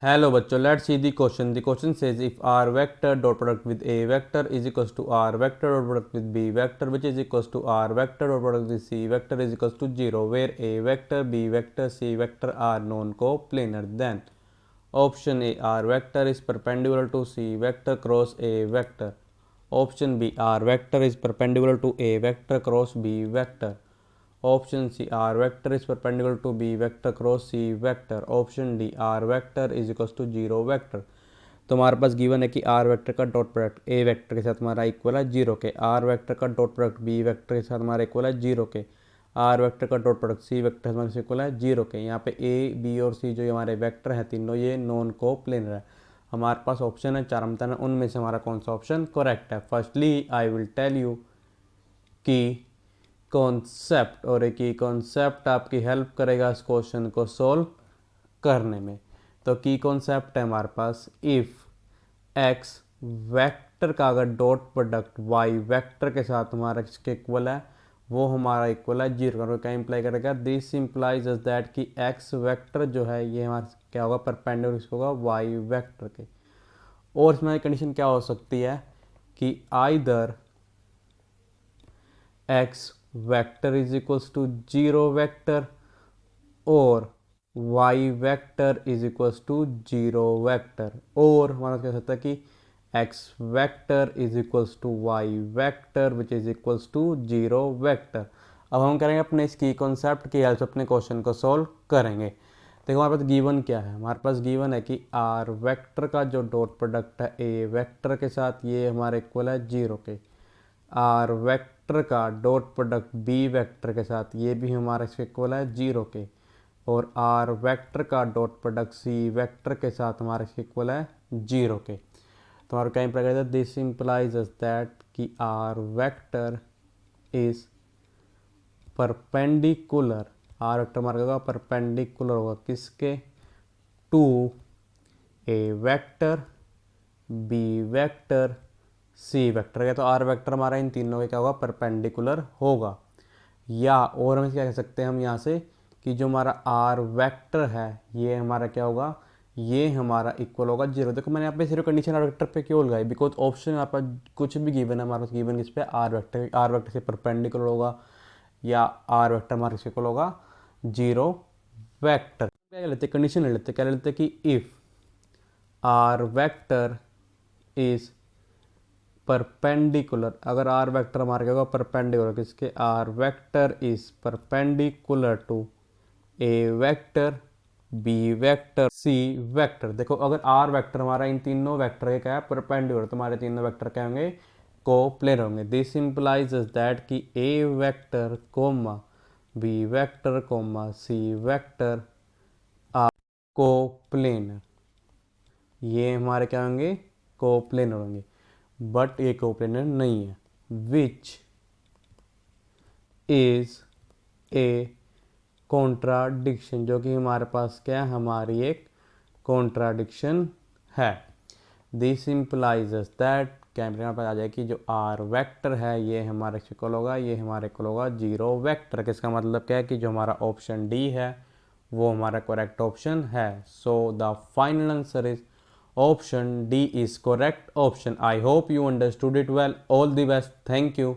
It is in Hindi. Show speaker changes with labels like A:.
A: हेलो बच्चों, let's see the question. The question says if R vector dot product with A vector is equals to R vector dot product with B vector which is equals to R vector dot product with C vector is equals to 0 where A vector B vector C vector are non coplanar, then option A R vector is perpendicular to C vector cross A vector, option B R vector is perpendicular to A vector cross B vector, option C R vector is perpendicular to B vector cross C vector, option D R vector is equal to 0 vector. तो हमारे पास गिवन है कि आर वेक्टर का डॉट प्रोडक्ट ए वेक्टर के साथ हमारा इक्वल है 0 के, आर वेक्टर का डॉट प्रोडक्ट बी वेक्टर के साथ हमारा इक्वल है 0 के, आर वेक्टर का डॉट प्रोडक्ट सी वेक्टर हमारे से इक्वल है 0 के। यहाँ पे ए बी और सी जो हमारे वेक्टर हैं तीनों, ये नॉन कोप्लेनर है। हमारे पास ऑप्शन है चार बताना, उनमें से हमारा कौन सा ऑप्शन करेक्ट है। Firstly I will tell you कि कॉन्सेप्ट, और एक ही कॉन्सेप्ट आपकी हेल्प करेगा इस क्वेश्चन को सॉल्व करने में। तो की कॉन्सेप्ट है हमारे पास, इफ एक्स वेक्टर का अगर डॉट प्रोडक्ट वाई वेक्टर के साथ हमारा इसके इक्वल है, वो हमारा इक्वल है 0। क्या इंप्लाई करेगा? दिस इंप्लाइज दैट कि एक्स वेक्टर जो है ये हमारा क्या होगा, परपेंडिकुलर होगा वाई वेक्टर के। और इसमें कंडीशन क्या हो सकती है कि either X vector is equals to 0 vector और y vector is equals to 0 vector, और हमारा क्या सकता है कि x vector is equals to y vector which is equals to 0 vector. अब हम करेंगे अपने इसकी कॉन्सेप्ट की हेल्प से अपने क्वेश्चन को सॉल्व करेंगे। देखो हमारे पास गिवन क्या है, हमारे पास गिवन है कि r वेक्टर का जो डॉट प्रोडक्ट है a वेक्टर के साथ ये हमारे इक्वल है 0 के, आर वेक्टर का डॉट प्रोडक्ट बी वेक्टर के साथ ये भी हमारा इसके इक्वल है 0 के, और आर वेक्टर का डॉट प्रोडक्ट सी वेक्टर के साथ हमारा इसके इक्वल है 0 के। तो हमारा क्या इंप्लाई करता है? दिस इंप्लाइज दैट कि R vector is perpendicular, R vector हमारा होगा परपेंडिकुलर होगा किसके? To A vector B vector C vector का। तो आर वेक्टर हमारा इन तीनों के क्या होगा, परपेंडिकुलर होगा। या और हम क्या कह सकते हैं हम यहाँ से कि जो हमारा आर वेक्टर है ये हमारा क्या होगा, ये हमारा इक्वल होगा 0। देखो मैंने यहाँ पे सिर्फ कंडीशन आर वेक्टर पे क्यों लगाई, बिकॉज ऑप्शन यहाँ पर कुछ भी गिवन है हमारे पास, गिवन किस पे, आर वेक्टर से परपेंडिकुलर होगा या आर वेक्टर हमारा इक्वल होगा 0 वेक्टर। क्या लेते, कंडीशन ले लेते, क्या लेते कि if R vector is perpendicular, अगर आर वेक्टर हमारे क्या होगा, परपेंडिकुलर किसके, R vector is perpendicular to A vector B vector C vector. देखो अगर आर वेक्टर हमारा इन तीनों वेक्टर के क्या है, परपेंडिकुलर, तो हमारे तीनों वेक्टर क्या होंगे, कोप्लेनर होंगे। दिस इंप्लाइज दैट कि A vector comma B vector comma C vector are coplanar, ये हमारे क्या होंगे, कोप्लेनर होंगे। बट ये कोप्लेनर नहीं है, विच इज ए कॉन्ट्राडिक्शन, जो कि हमारे पास क्या है, हमारी एक कॉन्ट्राडिक्शन है। दिस इंप्लाइज दैट, कैमरे पर आ जाए कि जो आर वेक्टर है ये हमारे इक्वल होगा, ये हमारे इक्वल होगा 0 वेक्टर। किसका मतलब क्या है कि जो हमारा ऑप्शन डी है वो हमारा करेक्ट ऑप्शन है। So the final answer is option D is correct option. I hope you understood it well. All the best, thank you.